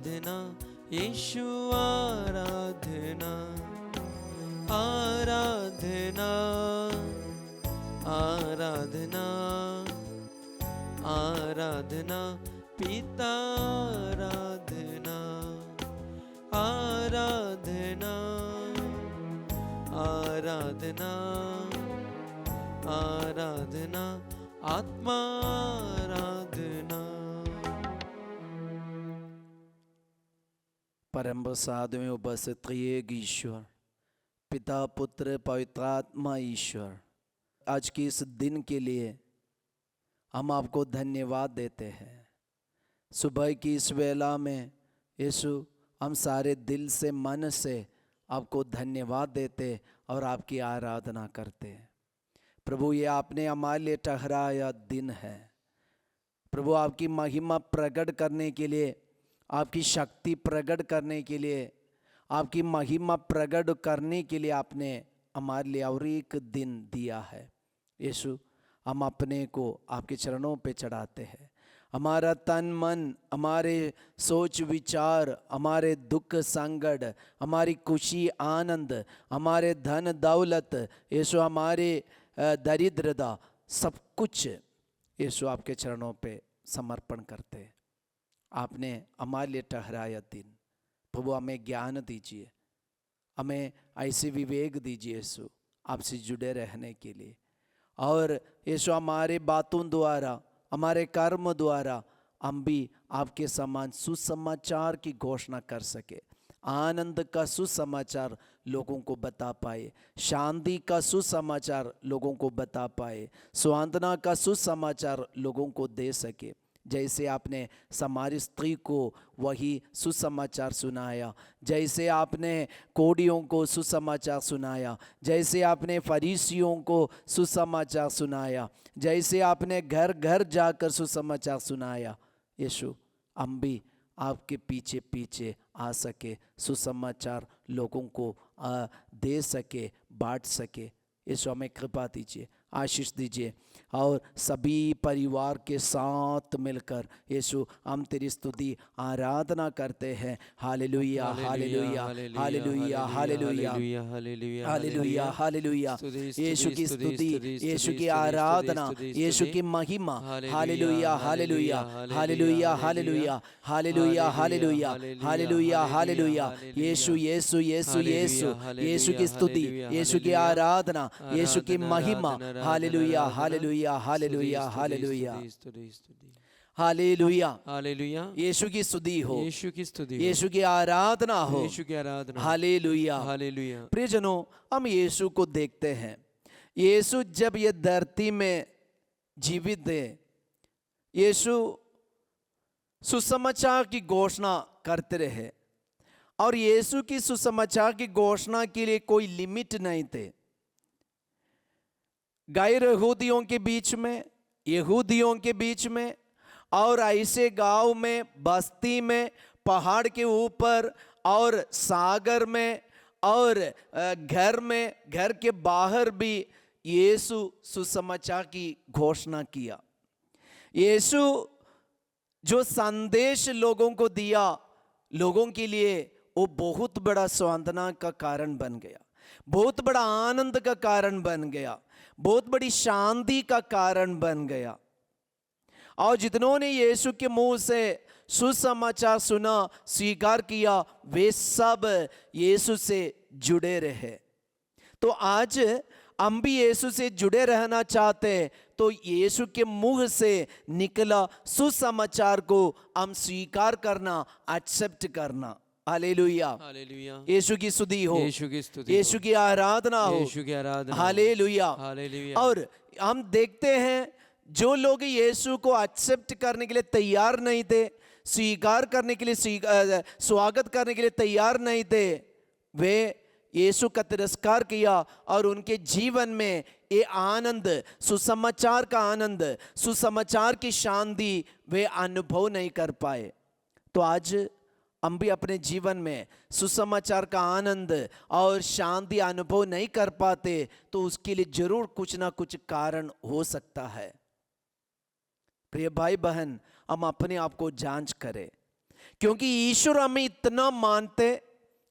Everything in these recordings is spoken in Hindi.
आराधना यीशु आराधना, आराधना आराधना आराधना पिता आराधना, आराधना आराधना आराधना आत्मा आराधना। परम प्रसाद में उपस्थित त्रिएक ईश्वर पिता पुत्र पवित्र आत्मा ईश्वर, आज के इस दिन के लिए हम आपको धन्यवाद देते हैं। सुबह की इस वेला में यीशु हम सारे दिल से मन से आपको धन्यवाद देते और आपकी आराधना करते हैं। प्रभु, ये आपने हमारे लिए ठहराया दिन है। प्रभु, आपकी महिमा प्रकट करने के लिए, आपकी शक्ति प्रकट करने के लिए, आपकी महिमा प्रकट करने के लिए आपने हमारे लिए और एक दिन दिया है। यीशु, हम अपने को आपके चरणों पे चढ़ाते हैं। हमारा तन मन, हमारे सोच विचार, हमारे दुख संकट, हमारी खुशी आनंद, हमारे धन दौलत, यीशु हमारे दरिद्रता, सब कुछ यीशु आपके चरणों पे समर्पण करते हैं। आपने हमारे लिए ठहराया दिन। प्रभु, हमें ज्ञान दीजिए, हमें ऐसे विवेक दीजिए यीशु आपसे जुड़े रहने के लिए। और यीशु हमारे बातों द्वारा, हमारे कर्म द्वारा हम भी आपके समान सुसमाचार की घोषणा कर सके, आनंद का सुसमाचार लोगों को बता पाए, शांति का सुसमाचार लोगों को बता पाए, सांत्वना का सुसमाचार लोगों को दे सके। जैसे आपने सामरी स्त्री को वही सुसमाचार सुनाया, जैसे आपने कोढ़ियों को सुसमाचार सुनाया, जैसे आपने फरीसियों को सुसमाचार सुनाया, जैसे आपने घर घर जाकर सुसमाचार सुनाया, यीशु हम भी आपके पीछे पीछे आ सके, सुसमाचार लोगों को दे सके, बांट सके। यीशु हमें कृपा दीजिए, आशीष दीजिए। और सभी परिवार के साथ मिलकर यीशु हम तेरी स्तुति आराधना करते हैं। Hallelujah hallelujah hallelujah hallelujah hallelujah hallelujah. Yeshu की स्तुति, यीशु की आराधना, यीशु की महिमा। Hallelujah hallelujah hallelujah hallelujah hallelujah hallelujah hallelujah hallelujah. Yeshu Yeshu Yeshu Yeshu, Yeshu की स्तुति, यीशु की आराधना, यीशु की महिमा। Hallelujah hallelujah hallelujah hallelujah hallelujah hallelujah. Yeshu की स्तुति हो, यीशु की स्तुति, यीशु की आराधना हो, यीशु की आराधना। Hallelujah hallelujah. प्रियजनों, हम यीशु को देखते हैं। यीशु जब ये धरती में जीवित थे, यीशु सुसमाचार की घोषणा करते रहे। और यीशु की सुसमाचार की घोषणा के लिए कोई लिमिट नहीं थे। गैर यहूदियों के बीच में, यहूदियों के बीच में, और ऐसे गांव में, बस्ती में, पहाड़ के ऊपर और सागर में और घर में, घर के बाहर भी यीशु सुसमाचार की घोषणा किया। यीशु जो संदेश लोगों को दिया, लोगों के लिए वो बहुत बड़ा सांत्वना का कारण बन गया, बहुत बड़ा आनंद का कारण बन गया, बहुत बड़ी शांति का कारण बन गया। और जितनों ने यीशु के मुंह से सुसमाचार सुना, स्वीकार किया, वे सब यीशु से जुड़े रहे। तो आज हम भी यीशु से जुड़े रहना चाहते हैं, तो यीशु के मुंह से निकला सुसमाचार को हम स्वीकार करना, एक्सेप्ट करना। Hallelujah hallelujah. यीशु की स्तुति हो, यीशु की स्तुति, यीशु की आराधना हो, यीशु की आराधना। Hallelujah hallelujah. और हम देखते हैं जो लोग यीशु को एक्सेप्ट करने के लिए तैयार नहीं थे, स्वीकार करने के लिए, स्वागत करने के लिए तैयार नहीं थे, वे यीशु का तिरस्कार किया और उनके जीवन में ये आनंद, सुसमाचार का आनंद, सुसमाचार की शांति वे अनुभव नहीं कर पाए। तो आज हम भी अपने जीवन में सुसमाचार का आनंद और शांति अनुभव नहीं कर पाते, तो उसके लिए जरूर कुछ ना कुछ कारण हो सकता है। प्रिय भाई बहन, हम अपने आप को जांच करें। क्योंकि ईश्वर हमें इतना मानते,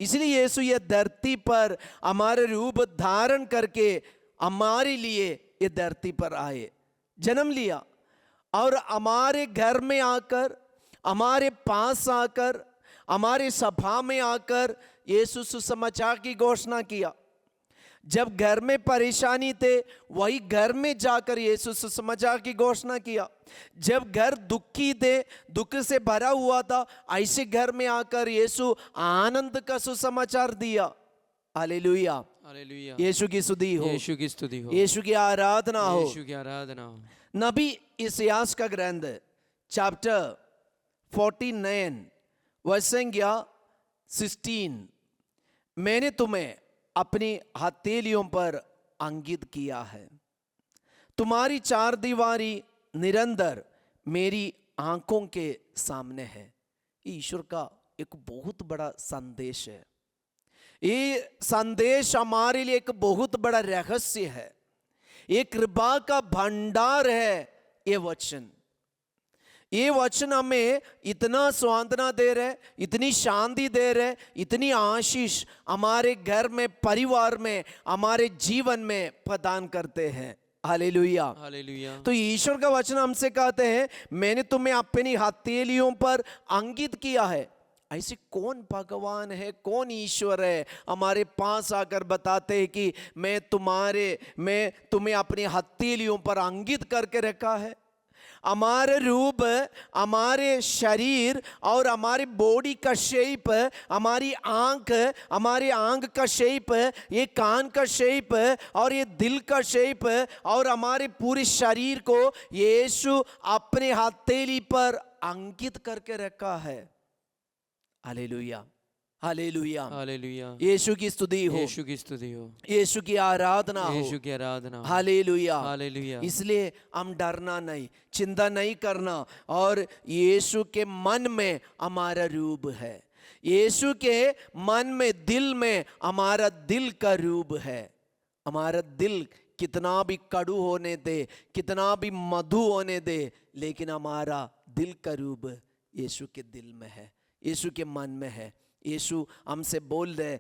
इसलिए यीशु ये धरती पर हमारे रूप धारण करके हमारे लिए ये धरती पर आए, जन्म लिया और हमारे घर में आकर, हमारे पास आकर, हमारे सभा में आकर यीशु सुसमाचार की घोषणा किया। जब घर में परेशानी थे वही घर में जाकर यीशु सुसमाचार की घोषणा किया। जब घर दुखी थे, दुख से भरा हुआ था, ऐसे घर में आकर यीशु आनंद का सुसमाचार दिया। Hallelujah, hallelujah. यीशु की स्तुति हो, यीशु की स्तुति हो, यीशु की आराधना हो। यीशु की आराधना हो। नबी इसायास का ग्रंथ चैप्टर 49 वर्स संख्या 16, मैंने तुम्हें अपनी हथेलियों पर अंकित किया है, तुम्हारी चार दीवारी निरंतर मेरी आंखों के सामने है। ईश्वर का एक बहुत बड़ा संदेश है। ये संदेश हमारे लिए एक बहुत बड़ा रहस्य है, एक कृपा का भंडार है। ये वचन हमें इतना सांत्वना दे रहे, इतनी शांति दे रहे, इतनी आशीष हमारे घर में, परिवार में, हमारे जीवन में प्रदान करते हैं। Hallelujah, hallelujah. तो ईश्वर का वचन हमसे कहते हैं, मैंने तुम्हें अपनी हथेलियों पर अंकित किया है। ऐसे कौन भगवान है, कौन ईश्वर है हमारे पास आकर बताते हैं कि मैं तुम्हें अपनी हथेलियों पर अंकित करके रखा है। हमारे रूप, हमारे शरीर और हमारी बॉडी का शेप, हमारी आंख का शेप, ये कान का शेप और ये दिल का शेप और हमारे पूरे शरीर को यीशु अपने हथेली पर अंकित करके रखा है। Hallelujah, hallelujah, hallelujah. यीशु की स्तुति हो, यीशु की स्तुति हो, यीशु की आराधना हो, यीशु की आराधना हो। Hallelujah, hallelujah. इसलिए हम डरना नहीं, चिंता नहीं करना। और यीशु के मन में हमारा रूप है, यीशु के मन में, दिल में हमारा दिल का रूप है। हमारा दिल कितना भी कड़ू होने दे, कितना भी मधु होने दे, लेकिन हमारा दिल का रूप यीशु के दिल में है, यीशु के मन में है। यीशु हमसे बोल रहे,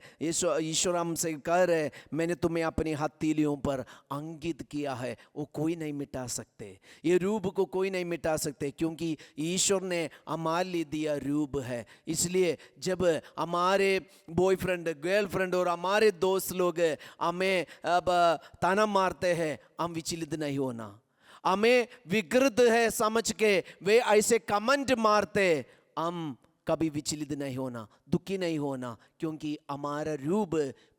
ईश्वर हमसे कह रहे, मैंने तुम्हें अपनी हथेलियों पर अंकित किया है। वो कोई नहीं मिटा सकते, ये रूप को कोई नहीं मिटा सकते, क्योंकि ईश्वर ने हमारे लिए दिया रूप है। इसलिए जब हमारे बॉयफ्रेंड, गर्लफ्रेंड और हमारे दोस्त लोग हमें अब ताना मारते हैं, हम विचलित नहीं होना। हमें विकृत है समझ के वे ऐसे कमेंट मारते, हम कभी विचलित नहीं होना, दुखी नहीं होना, क्योंकि हमारा रूप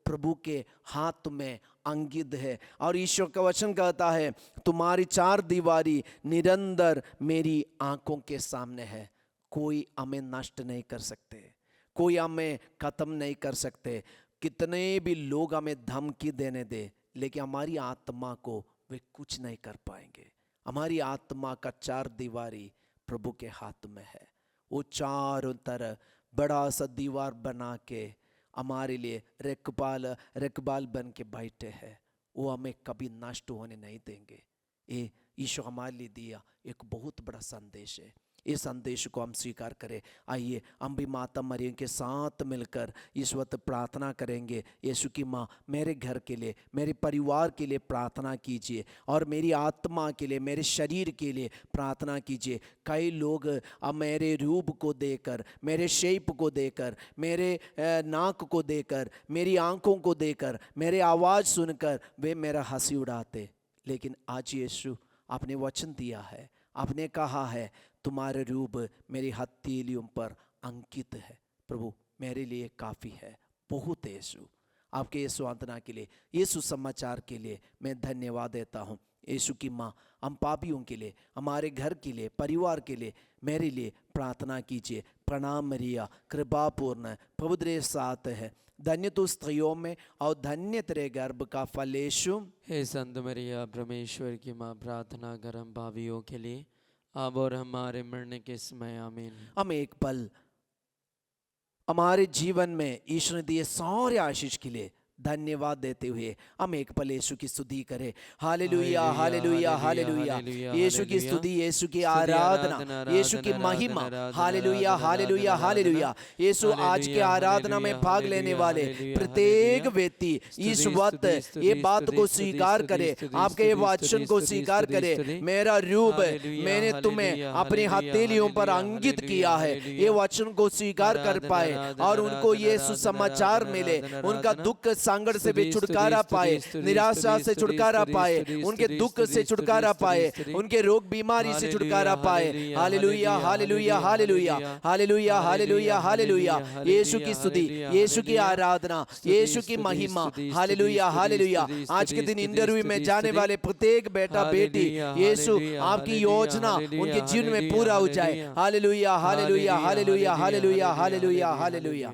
प्रभु के हाथ में अंकित है। और ईश्वर का वचन कहता है, तुम्हारी चार दीवारी निरंतर मेरी आंखों के सामने है। कोई हमें नष्ट नहीं कर सकते, कोई हमें खत्म नहीं कर सकते। कितने भी लोग हमें धमकी देने दे, लेकिन हमारी आत्मा को वे कुछ नहीं कर पाएंगे। हमारी आत्मा का चार दीवारी प्रभु के हाथ में है। वो चारों तरफ बड़ा सा दीवार बना के हमारे लिए रखवाल बन के बैठे हैं। वो हमें कभी नष्ट होने नहीं देंगे। ये ईश्वर हमारे लिए दिया एक बहुत बड़ा संदेश है। इस संदेश को हम स्वीकार करें। आइए हम भी माता मरियम के साथ मिलकर इस वक्त प्रार्थना करेंगे। यीशु की माँ, मेरे घर के लिए, मेरे परिवार के लिए प्रार्थना कीजिए और मेरी आत्मा के लिए, मेरे शरीर के लिए प्रार्थना कीजिए। कई लोग अब मेरे रूप को देकर, मेरे शेप को देकर, मेरे नाक को देकर, मेरी आंखों को देकर, मेरे आवाज़ सुनकर वे मेरा हंसी उड़ाते, लेकिन आज यीशु आपने वचन दिया है, आपने कहा है तुम्हारे रूप मेरी हथेलियों पर अंकित है। प्रभु मेरे लिए काफ़ी है, बहुत है। यीशु आपके ये सांत्वना के लिए, ये सुसमाचार के लिए मैं धन्यवाद देता हूँ। यीशु की माँ, हम पापियों के लिए, हमारे घर के लिए, परिवार के लिए, मेरे लिए प्रार्थना कीजिए। प्रणाम मरिया, कृपापूर्ण, प्रभु तेरे साथ है, धन्य तू स्त्रियों में और धन्य तेरे गर्भ का फल यीशु। हे संत मरिया, परमेश्वर की माँ, प्रार्थना कर हम पापियों के लिए, अब और हमारे मरने के समय, आमीन। हम एक पल हमारे जीवन में ईश्वर ने दिए सारे आशीष के लिए धन्यवाद देते हुए हम एक पल यीशु की स्तुति करें। Hallelujah hallelujah hallelujah. यीशु की स्तुति, यीशु की आराधना, यीशु की महिमा। Hallelujah hallelujah hallelujah. यीशु आज के आराधना में भाग लेने वाले प्रत्येक व्यक्ति इस वक्त ये बात को स्वीकार करे, आपके ये वचन को स्वीकार करे, मेरा रूप मैंने तुम्हें अपनी हथेलियों पर अंकित किया है। ये वचन को स्वीकार कर पाए और उनको ये सुसमाचार मिले, उनका दुख संकट से भी छुटकारा पाए, निराशा से छुटकारा पाए, उनके दुख से छुटकारा पाए, उनके रोग बीमारी से छुटकारा पाए। Hallelujah hallelujah hallelujah hallelujah hallelujah hallelujah. Yeshu की स्तुति, यीशु की आराधना, यीशु की महिमा। Hallelujah hallelujah. आज के दिन इंटरव्यू में जाने वाले प्रत्येक बेटा बेटी, यीशु आपकी योजना उनके जीवन में पूरा हो जाए। Hallelujah hallelujah hallelujah hallelujah hallelujah hallelujah.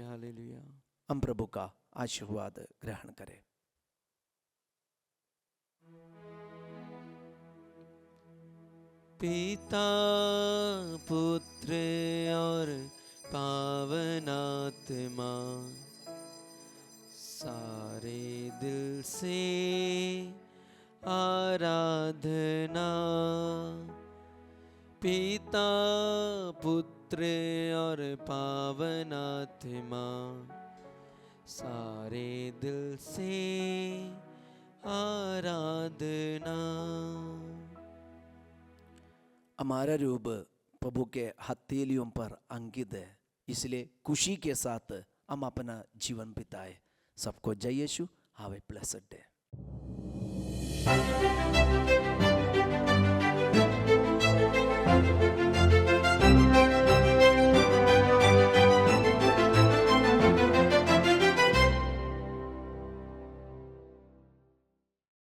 हम प्रभु का आशीर्वाद ग्रहण करें। पिता पुत्र और पावन आत्मा सारे दिल से आराधना। पिता पुत्र और पावन आत्मा सारे दिल से आराधना। हमारा रूप प्रभु के हथेलियों पर अंकित है, इसलिए खुशी के साथ हम अपना जीवन बिताए। सबको जय Yeshu. Have a blessed day.